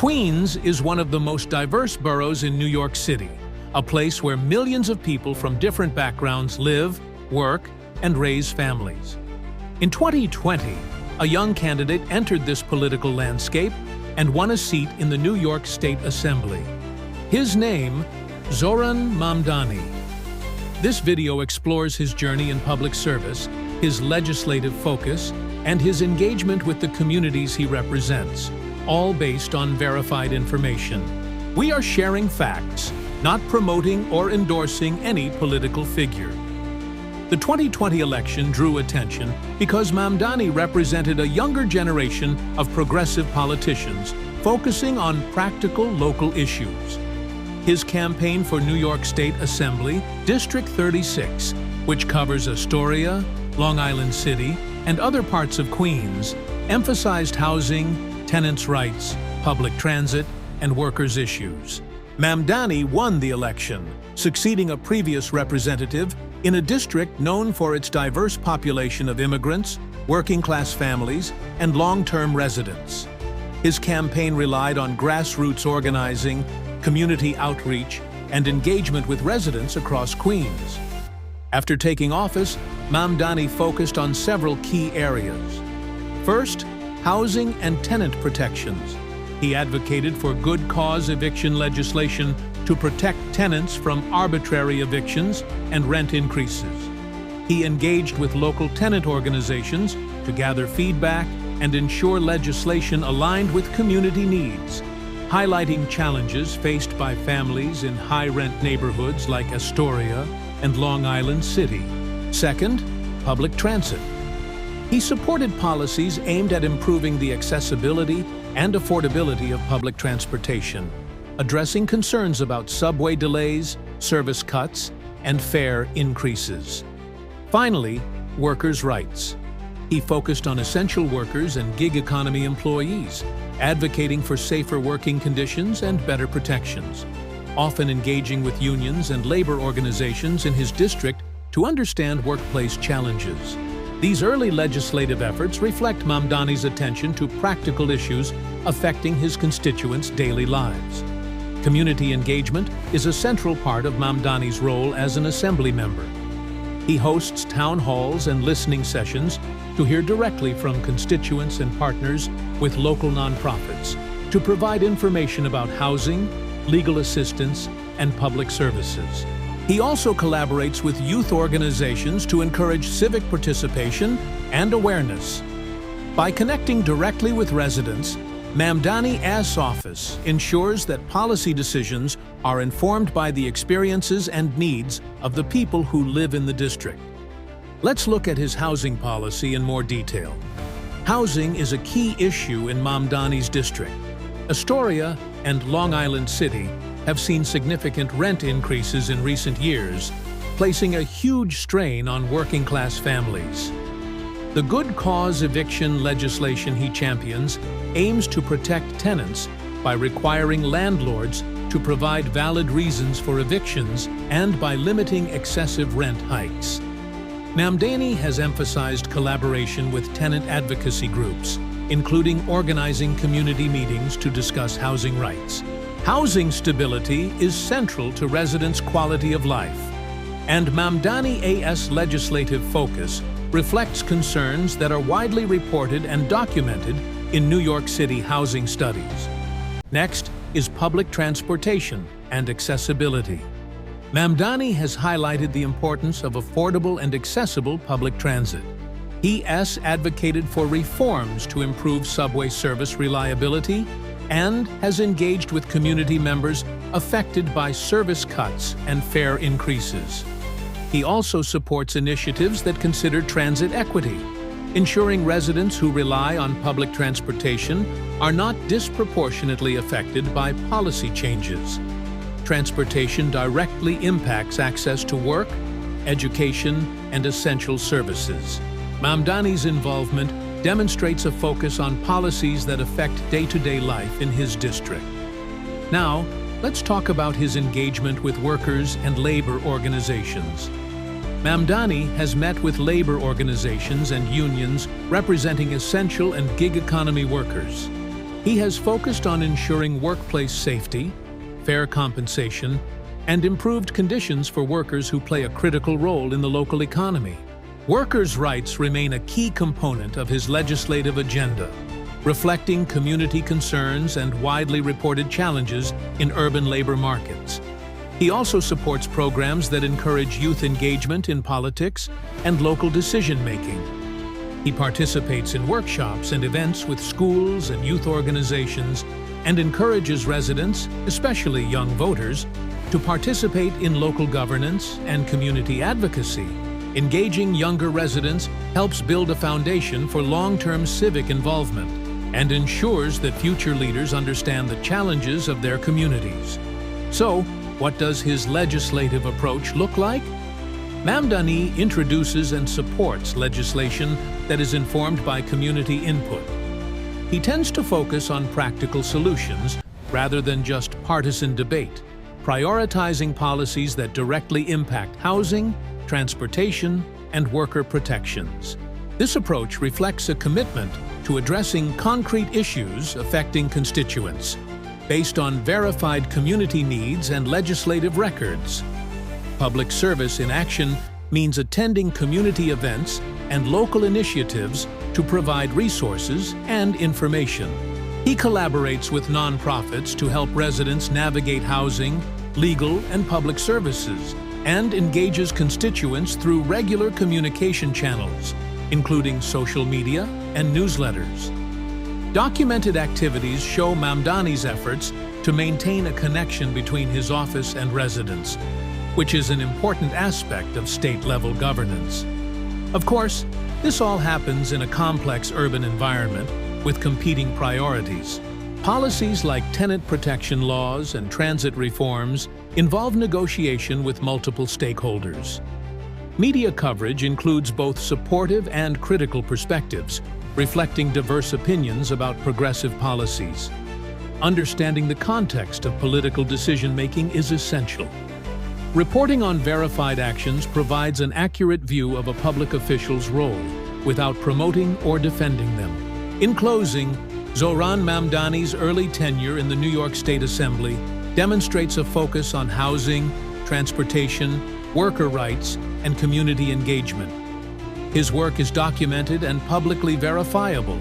Queens is one of the most diverse boroughs in New York City, a place where millions of people from different backgrounds live, work, and raise families. In 2020, a young candidate entered this political landscape and won a seat in the New York State Assembly. His name, Zohran Mamdani. This video explores his journey in public service, his legislative focus, and his engagement with the communities he represents, all based on verified information. We are sharing facts, not promoting or endorsing any political figure. The 2020 election drew attention because Mamdani represented a younger generation of progressive politicians focusing on practical local issues. His campaign for New York State Assembly, District 36, which covers Astoria, Long Island City, and other parts of Queens, emphasized housing, tenants' rights, public transit, and workers' issues. Mamdani won the election, succeeding a previous representative in a district known for its diverse population of immigrants, working-class families, and long-term residents. His campaign relied on grassroots organizing, community outreach, and engagement with residents across Queens. After taking office, Mamdani focused on several key areas. First, housing and tenant protections. He advocated for good cause eviction legislation to protect tenants from arbitrary evictions and rent increases. He engaged with local tenant organizations to gather feedback and ensure legislation aligned with community needs, highlighting challenges faced by families in high-rent neighborhoods like Astoria and Long Island City. Second, public transit. He supported policies aimed at improving the accessibility and affordability of public transportation, addressing concerns about subway delays, service cuts, and fare increases. Finally, workers' rights. He focused on essential workers and gig economy employees, advocating for safer working conditions and better protections, often engaging with unions and labor organizations in his district to understand workplace challenges. These early legislative efforts reflect Mamdani's attention to practical issues affecting his constituents' daily lives. Community engagement is a central part of Mamdani's role as an assembly member. He hosts town halls and listening sessions to hear directly from constituents and partners with local nonprofits to provide information about housing, legal assistance, and public services. He also collaborates with youth organizations to encourage civic participation and awareness. By connecting directly with residents, Mamdani's office ensures that policy decisions are informed by the experiences and needs of the people who live in the district. Let's look at his housing policy in more detail. Housing is a key issue in Mamdani's district. Astoria and Long Island City have seen significant rent increases in recent years, placing a huge strain on working-class families. The good cause eviction legislation he champions aims to protect tenants by requiring landlords to provide valid reasons for evictions and by limiting excessive rent hikes. Mamdani has emphasized collaboration with tenant advocacy groups, including organizing community meetings to discuss housing rights. Housing stability is central to residents' quality of life, and Mamdani's legislative focus reflects concerns that are widely reported and documented in New York City housing studies. Next is public transportation and accessibility. Mamdani has highlighted the importance of affordable and accessible public transit. He has advocated for reforms to improve subway service reliability and has engaged with community members affected by service cuts and fare increases. He also supports initiatives that consider transit equity, ensuring residents who rely on public transportation are not disproportionately affected by policy changes. Transportation directly impacts access to work, education, and essential services. Mamdani's involvement demonstrates a focus on policies that affect day-to-day life in his district. Now, let's talk about his engagement with workers and labor organizations. Mamdani has met with labor organizations and unions representing essential and gig economy workers. He has focused on ensuring workplace safety, fair compensation, and improved conditions for workers who play a critical role in the local economy. Workers' rights remain a key component of his legislative agenda, reflecting community concerns and widely reported challenges in urban labor markets. He also supports programs that encourage youth engagement in politics and local decision-making. He participates in workshops and events with schools and youth organizations and encourages residents, especially young voters, to participate in local governance and community advocacy. Engaging younger residents helps build a foundation for long-term civic involvement and ensures that future leaders understand the challenges of their communities. So, what does his legislative approach look like? Mamdani introduces and supports legislation that is informed by community input. He tends to focus on practical solutions rather than just partisan debate, prioritizing policies that directly impact housing, transportation, and worker protections. This approach reflects a commitment to addressing concrete issues affecting constituents, based on verified community needs and legislative records. Public service in action means attending community events and local initiatives to provide resources and information. He collaborates with nonprofits to help residents navigate housing, legal, and public services, and engages constituents through regular communication channels, including social media and newsletters. Documented activities show Mamdani's efforts to maintain a connection between his office and residents, which is an important aspect of state-level governance. Of course, this all happens in a complex urban environment with competing priorities. Policies like tenant protection laws and transit reforms involve negotiation with multiple stakeholders. Media coverage includes both supportive and critical perspectives, reflecting diverse opinions about progressive policies. Understanding the context of political decision-making is essential. Reporting on verified actions provides an accurate view of a public official's role without promoting or defending them. In closing, Zohran Mamdani's early tenure in the New York State Assembly demonstrates a focus on housing, transportation, worker rights, and community engagement. His work is documented and publicly verifiable,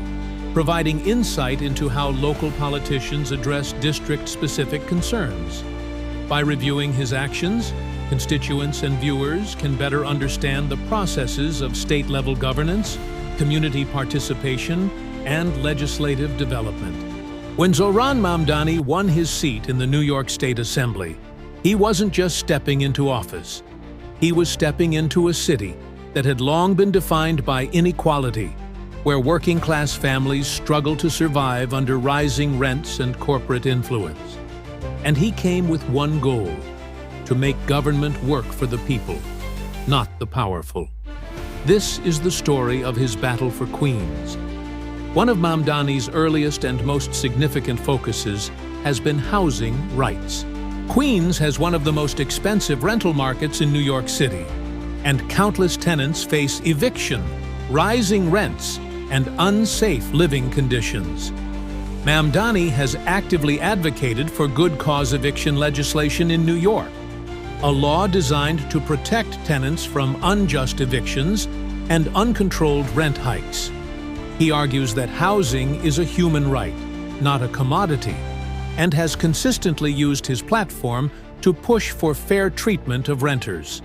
providing insight into how local politicians address district-specific concerns. By reviewing his actions, constituents and viewers can better understand the processes of state-level governance, community participation, and legislative development. When Zohran Mamdani won his seat in the New York State Assembly, he wasn't just stepping into office. He was stepping into a city that had long been defined by inequality, where working-class families struggle to survive under rising rents and corporate influence. And he came with one goal: to make government work for the people, not the powerful. This is the story of his battle for Queens. One of Mamdani's earliest and most significant focuses has been housing rights. Queens has one of the most expensive rental markets in New York City, and countless tenants face eviction, rising rents, and unsafe living conditions. Mamdani has actively advocated for good cause eviction legislation in New York, a law designed to protect tenants from unjust evictions and uncontrolled rent hikes. He argues that housing is a human right, not a commodity, and has consistently used his platform to push for fair treatment of renters.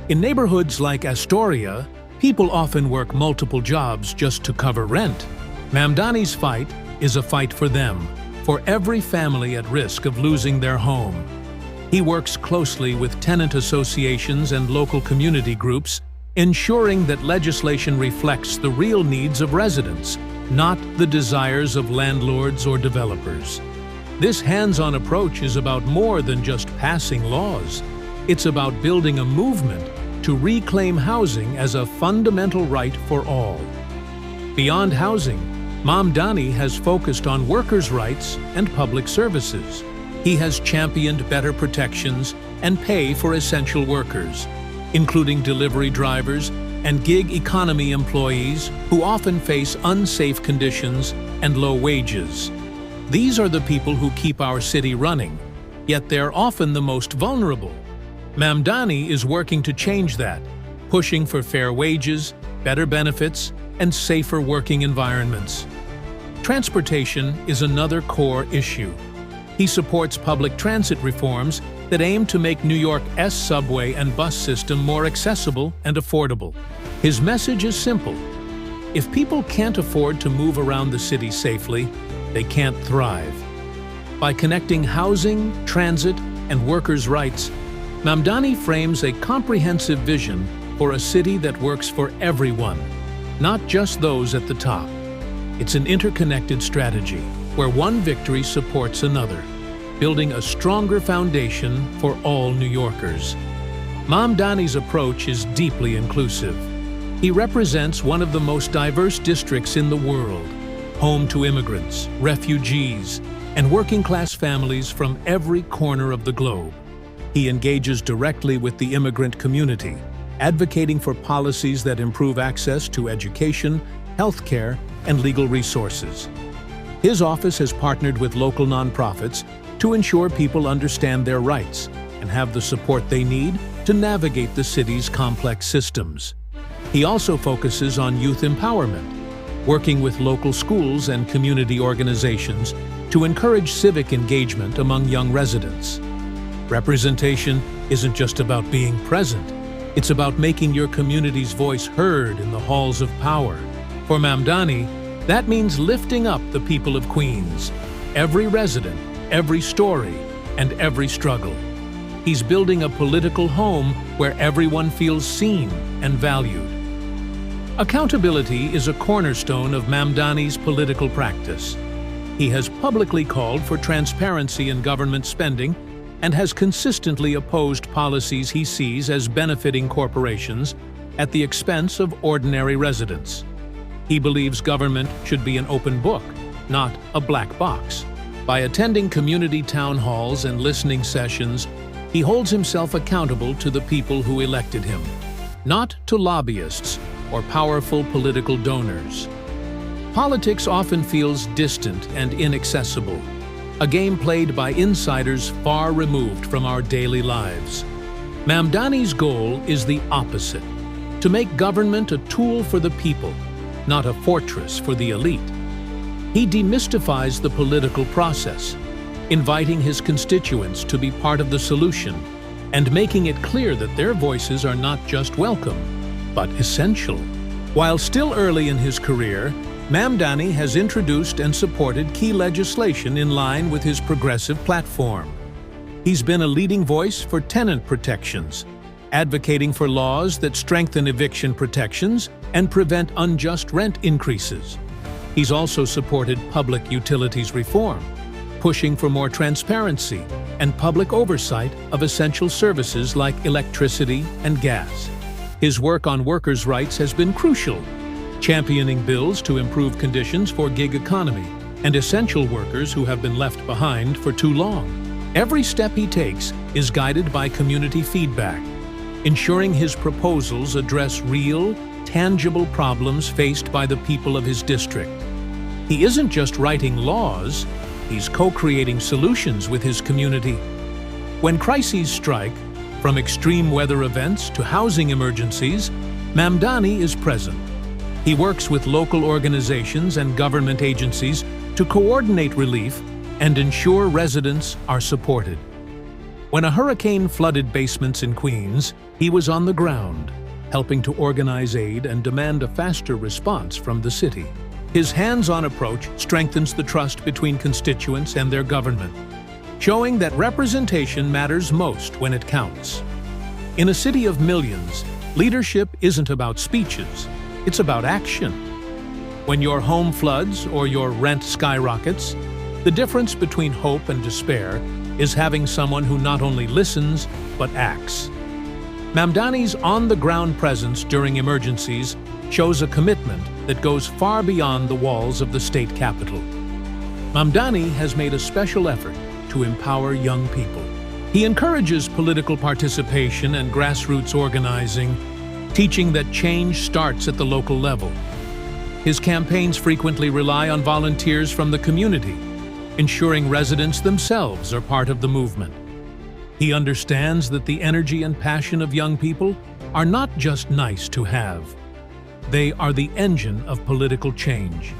In neighborhoods like Astoria, people often work multiple jobs just to cover rent. Mamdani's fight is a fight for them, for every family at risk of losing their home. He works closely with tenant associations and local community groups, ensuring that legislation reflects the real needs of residents, not the desires of landlords or developers. This hands-on approach is about more than just passing laws. It's about building a movement to reclaim housing as a fundamental right for all. Beyond housing, Mamdani has focused on workers' rights and public services. He has championed better protections and pay for essential workers, including delivery drivers and gig economy employees who often face unsafe conditions and low wages. These are the people who keep our city running, yet they're often the most vulnerable. Mamdani is working to change that, pushing for fair wages, better benefits, and safer working environments. Transportation is another core issue. He supports public transit reforms that aim to make New York's subway and bus system more accessible and affordable. His message is simple. If people can't afford to move around the city safely, they can't thrive. By connecting housing, transit, and workers' rights, Mamdani frames a comprehensive vision for a city that works for everyone, not just those at the top. It's an interconnected strategy where one victory supports another, building a stronger foundation for all New Yorkers. Mamdani's approach is deeply inclusive. He represents one of the most diverse districts in the world, home to immigrants, refugees, and working-class families from every corner of the globe. He engages directly with the immigrant community, advocating for policies that improve access to education, healthcare, and legal resources. His office has partnered with local nonprofits to ensure people understand their rights and have the support they need to navigate the city's complex systems. He also focuses on youth empowerment, working with local schools and community organizations to encourage civic engagement among young residents. Representation isn't just about being present, it's about making your community's voice heard in the halls of power. For Mamdani, that means lifting up the people of Queens, every resident, every story, and every struggle. He's building a political home where everyone feels seen and valued. Accountability is a cornerstone of Mamdani's political practice. He has publicly called for transparency in government spending and has consistently opposed policies he sees as benefiting corporations at the expense of ordinary residents. He believes government should be an open book, not a black box. By attending community town halls and listening sessions, he holds himself accountable to the people who elected him, not to lobbyists or powerful political donors. Politics often feels distant and inaccessible, a game played by insiders far removed from our daily lives. Mamdani's goal is the opposite, to make government a tool for the people, not a fortress for the elite. He demystifies the political process, inviting his constituents to be part of the solution and making it clear that their voices are not just welcome, but essential. While still early in his career, Mamdani has introduced and supported key legislation in line with his progressive platform. He's been a leading voice for tenant protections, advocating for laws that strengthen eviction protections and prevent unjust rent increases. He's also supported public utilities reform, pushing for more transparency and public oversight of essential services like electricity and gas. His work on workers' rights has been crucial, championing bills to improve conditions for gig economy and essential workers who have been left behind for too long. Every step he takes is guided by community feedback, ensuring his proposals address real, tangible problems faced by the people of his district. He isn't just writing laws, he's co-creating solutions with his community. When crises strike, from extreme weather events to housing emergencies, Mamdani is present. He works with local organizations and government agencies to coordinate relief and ensure residents are supported. When a hurricane flooded basements in Queens, he was on the ground, helping to organize aid and demand a faster response from the city. His hands-on approach strengthens the trust between constituents and their government, showing that representation matters most when it counts. In a city of millions, leadership isn't about speeches, it's about action. When your home floods or your rent skyrockets, the difference between hope and despair is having someone who not only listens, but acts. Mamdani's on-the-ground presence during emergencies shows a commitment that goes far beyond the walls of the state capitol. Mamdani has made a special effort to empower young people. He encourages political participation and grassroots organizing, teaching that change starts at the local level. His campaigns frequently rely on volunteers from the community, ensuring residents themselves are part of the movement. He understands that the energy and passion of young people are not just nice to have. They are the engine of political change.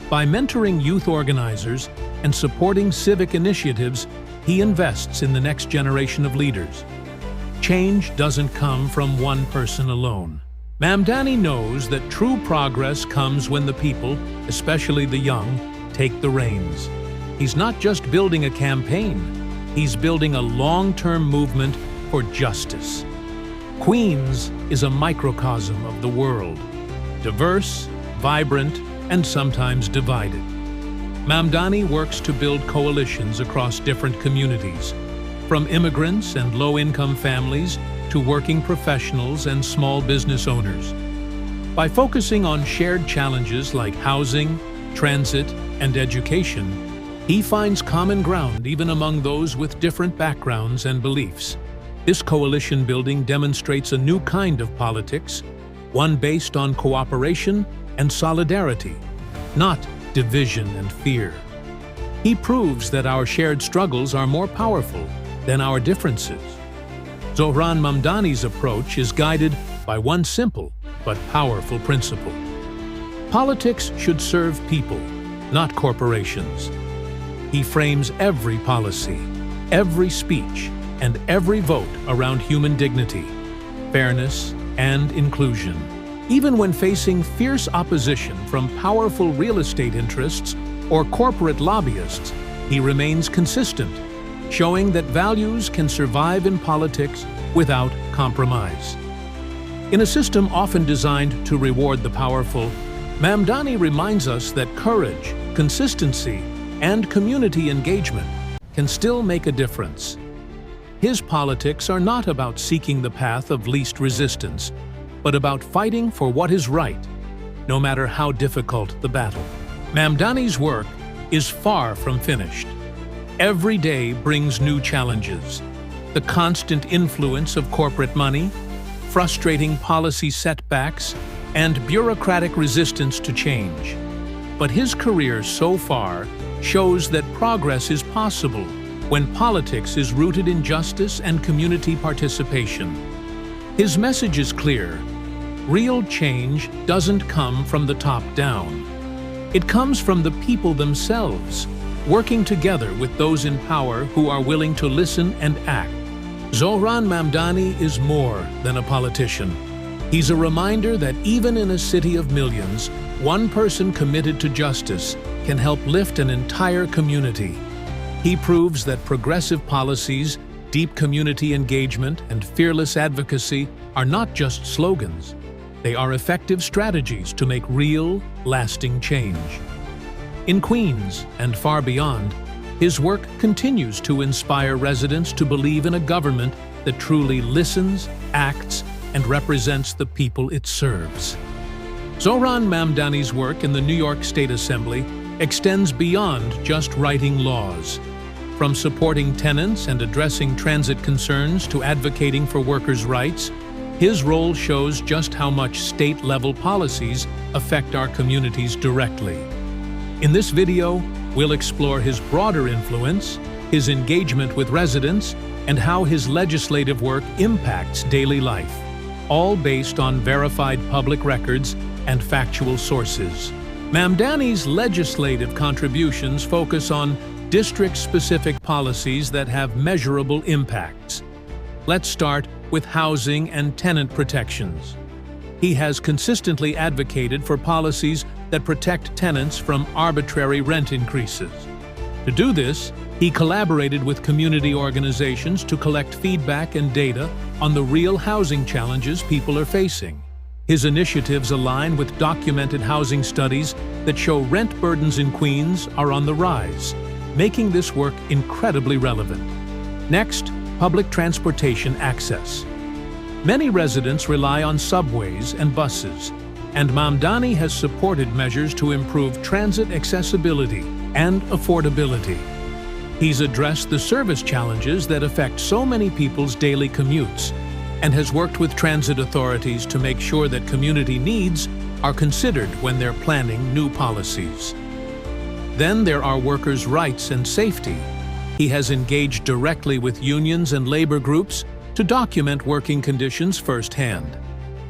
By mentoring youth organizers and supporting civic initiatives, he invests in the next generation of leaders. Change doesn't come from one person alone. Mamdani knows that true progress comes when the people, especially the young, take the reins. He's not just building a campaign, he's building a long-term movement for justice. Queens is a microcosm of the world, diverse, vibrant, and sometimes divided. Mamdani works to build coalitions across different communities, from immigrants and low-income families to working professionals and small business owners. By focusing on shared challenges like housing, transit, and education, he finds common ground even among those with different backgrounds and beliefs. This coalition building demonstrates a new kind of politics, one based on cooperation and solidarity, not division and fear. He proves that our shared struggles are more powerful than our differences. Zohran Mamdani's approach is guided by one simple but powerful principle. Politics should serve people, not corporations. He frames every policy, every speech, and every vote around human dignity, fairness, and inclusion. Even when facing fierce opposition from powerful real estate interests or corporate lobbyists, he remains consistent, showing that values can survive in politics without compromise. In a system often designed to reward the powerful, Mamdani reminds us that courage, consistency, and community engagement can still make a difference. His politics are not about seeking the path of least resistance, but about fighting for what is right, no matter how difficult the battle. Mamdani's work is far from finished. Every day brings new challenges. The constant influence of corporate money, frustrating policy setbacks, and bureaucratic resistance to change. But his career so far shows that progress is possible when politics is rooted in justice and community participation. His message is clear. Real change doesn't come from the top down. It comes from the people themselves, working together with those in power who are willing to listen and act. Zohran Mamdani is more than a politician. He's a reminder that even in a city of millions, one person committed to justice can help lift an entire community. He proves that progressive policies, deep community engagement, and fearless advocacy are not just slogans. They are effective strategies to make real, lasting change. In Queens and far beyond, his work continues to inspire residents to believe in a government that truly listens, acts, and represents the people it serves. Zohran Mamdani's work in the New York State Assembly extends beyond just writing laws. From supporting tenants and addressing transit concerns to advocating for workers' rights, his role shows just how much state-level policies affect our communities directly. In this video, we'll explore his broader influence, his engagement with residents, and how his legislative work impacts daily life, all based on verified public records and factual sources. Mamdani's legislative contributions focus on district-specific policies that have measurable impacts. Let's start with housing and tenant protections. He has consistently advocated for policies that protect tenants from arbitrary rent increases. To do this, he collaborated with community organizations to collect feedback and data on the real housing challenges people are facing. His initiatives align with documented housing studies that show rent burdens in Queens are on the rise, making this work incredibly relevant. Next, public transportation access. Many residents rely on subways and buses, and Mamdani has supported measures to improve transit accessibility and affordability. He's addressed the service challenges that affect so many people's daily commutes, and has worked with transit authorities to make sure that community needs are considered when they're planning new policies. Then there are workers' rights and safety. He has engaged directly with unions and labor groups to document working conditions firsthand.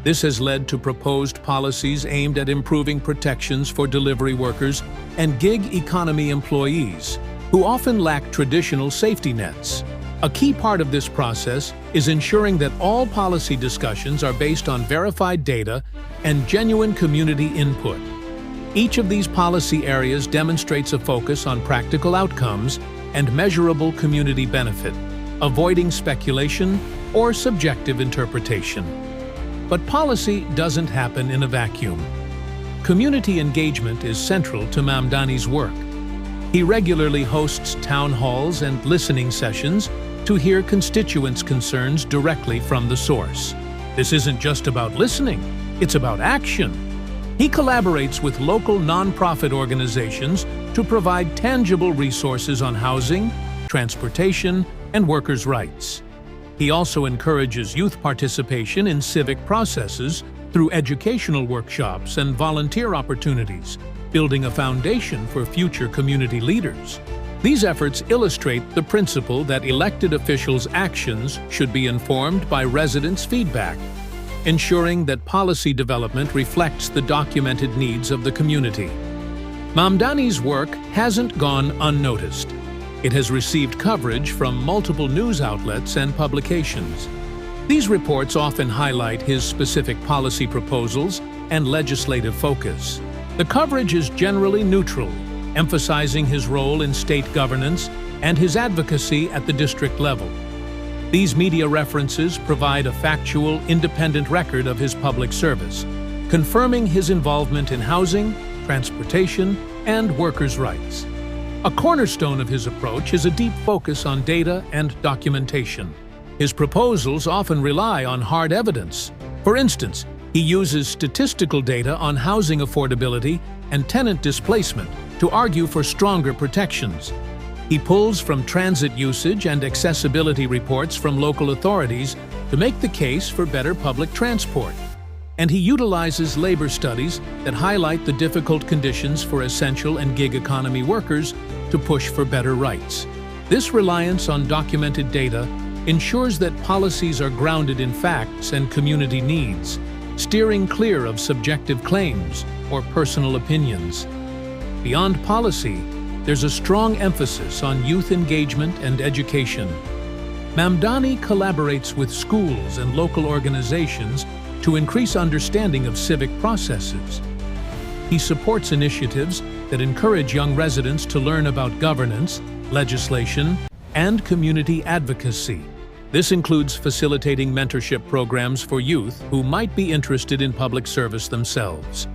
This has led to proposed policies aimed at improving protections for delivery workers and gig economy employees, who often lack traditional safety nets. A key part of this process is ensuring that all policy discussions are based on verified data and genuine community input. Each of these policy areas demonstrates a focus on practical outcomes and measurable community benefit, avoiding speculation or subjective interpretation. But policy doesn't happen in a vacuum. Community engagement is central to Mamdani's work. He regularly hosts town halls and listening sessions to hear constituents' concerns directly from the source. This isn't just about listening, it's about action. He collaborates with local nonprofit organizations to provide tangible resources on housing, transportation, and workers' rights. He also encourages youth participation in civic processes through educational workshops and volunteer opportunities, building a foundation for future community leaders. These efforts illustrate the principle that elected officials' actions should be informed by residents' feedback, ensuring that policy development reflects the documented needs of the community. Mamdani's work hasn't gone unnoticed. It has received coverage from multiple news outlets and publications. These reports often highlight his specific policy proposals and legislative focus. The coverage is generally neutral, emphasizing his role in state governance and his advocacy at the district level. These media references provide a factual, independent record of his public service, confirming his involvement in housing, transportation, and workers' rights. A cornerstone of his approach is a deep focus on data and documentation. His proposals often rely on hard evidence. For instance, he uses statistical data on housing affordability and tenant displacement to argue for stronger protections. He pulls from transit usage and accessibility reports from local authorities to make the case for better public transport. And he utilizes labor studies that highlight the difficult conditions for essential and gig economy workers to push for better rights. This reliance on documented data ensures that policies are grounded in facts and community needs, steering clear of subjective claims or personal opinions. Beyond policy, there's a strong emphasis on youth engagement and education. Mamdani collaborates with schools and local organizations to increase understanding of civic processes. He supports initiatives that encourage young residents to learn about governance, legislation, and community advocacy. This includes facilitating mentorship programs for youth who might be interested in public service themselves.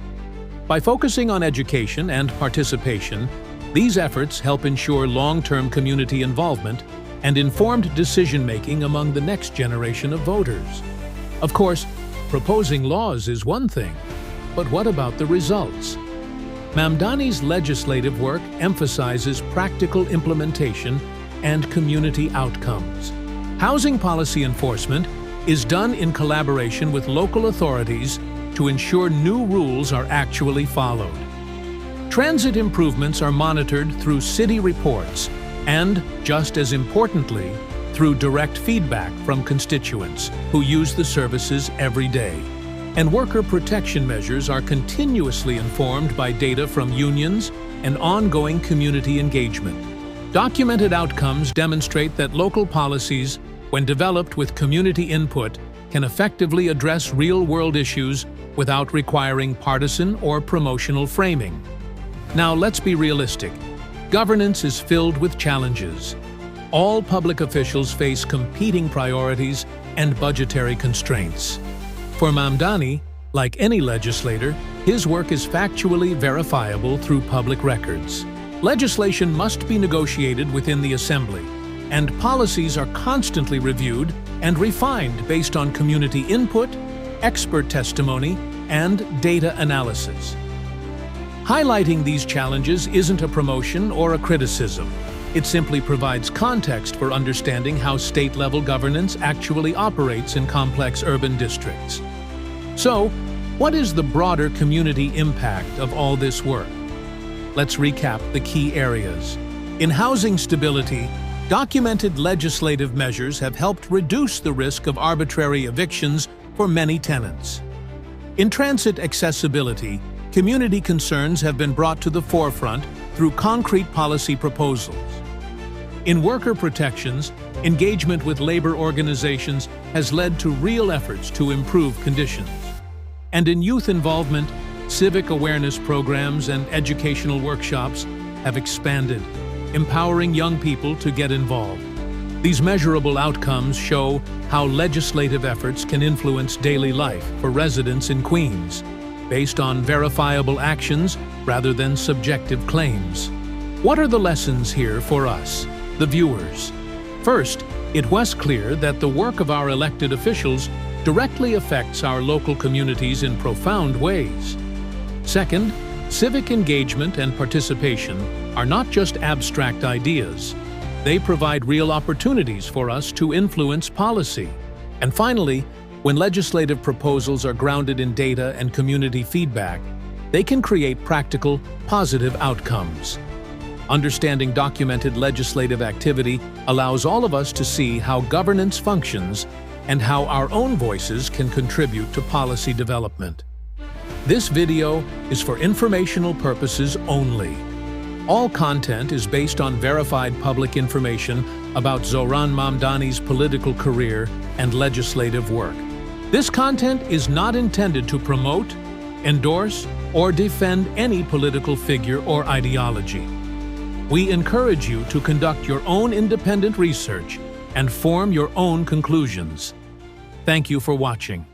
By focusing on education and participation, these efforts help ensure long-term community involvement and informed decision-making among the next generation of voters. Of course, proposing laws is one thing, but what about the results? Mamdani's legislative work emphasizes practical implementation and community outcomes. Housing policy enforcement is done in collaboration with local authorities to ensure new rules are actually followed. Transit improvements are monitored through city reports and, just as importantly, through direct feedback from constituents who use the services every day. And worker protection measures are continuously informed by data from unions and ongoing community engagement. Documented outcomes demonstrate that local policies, when developed with community input, can effectively address real-world issues without requiring partisan or promotional framing. Now, let's be realistic. Governance is filled with challenges. All public officials face competing priorities and budgetary constraints. For Mamdani, like any legislator, his work is factually verifiable through public records. Legislation must be negotiated within the Assembly, and policies are constantly reviewed and refined based on community input, expert testimony, and data analysis. Highlighting these challenges isn't a promotion or a criticism. It simply provides context for understanding how state-level governance actually operates in complex urban districts. So, what is the broader community impact of all this work? Let's recap the key areas. In housing stability, documented legislative measures have helped reduce the risk of arbitrary evictions for many tenants. In transit accessibility, community concerns have been brought to the forefront through concrete policy proposals. In worker protections, engagement with labor organizations has led to real efforts to improve conditions. And in youth involvement, civic awareness programs and educational workshops have expanded, empowering young people to get involved. These measurable outcomes show how legislative efforts can influence daily life for residents in Queens, based on verifiable actions rather than subjective claims. What are the lessons here for us, the viewers? First, it was clear that the work of our elected officials directly affects our local communities in profound ways. Second, civic engagement and participation are not just abstract ideas. They provide real opportunities for us to influence policy. And finally, when legislative proposals are grounded in data and community feedback, they can create practical, positive outcomes. Understanding documented legislative activity allows all of us to see how governance functions and how our own voices can contribute to policy development. This video is for informational purposes only. All content is based on verified public information about Zohran Mamdani's political career and legislative work. This content is not intended to promote, endorse, or defend any political figure or ideology. We encourage you to conduct your own independent research and form your own conclusions. Thank you for watching.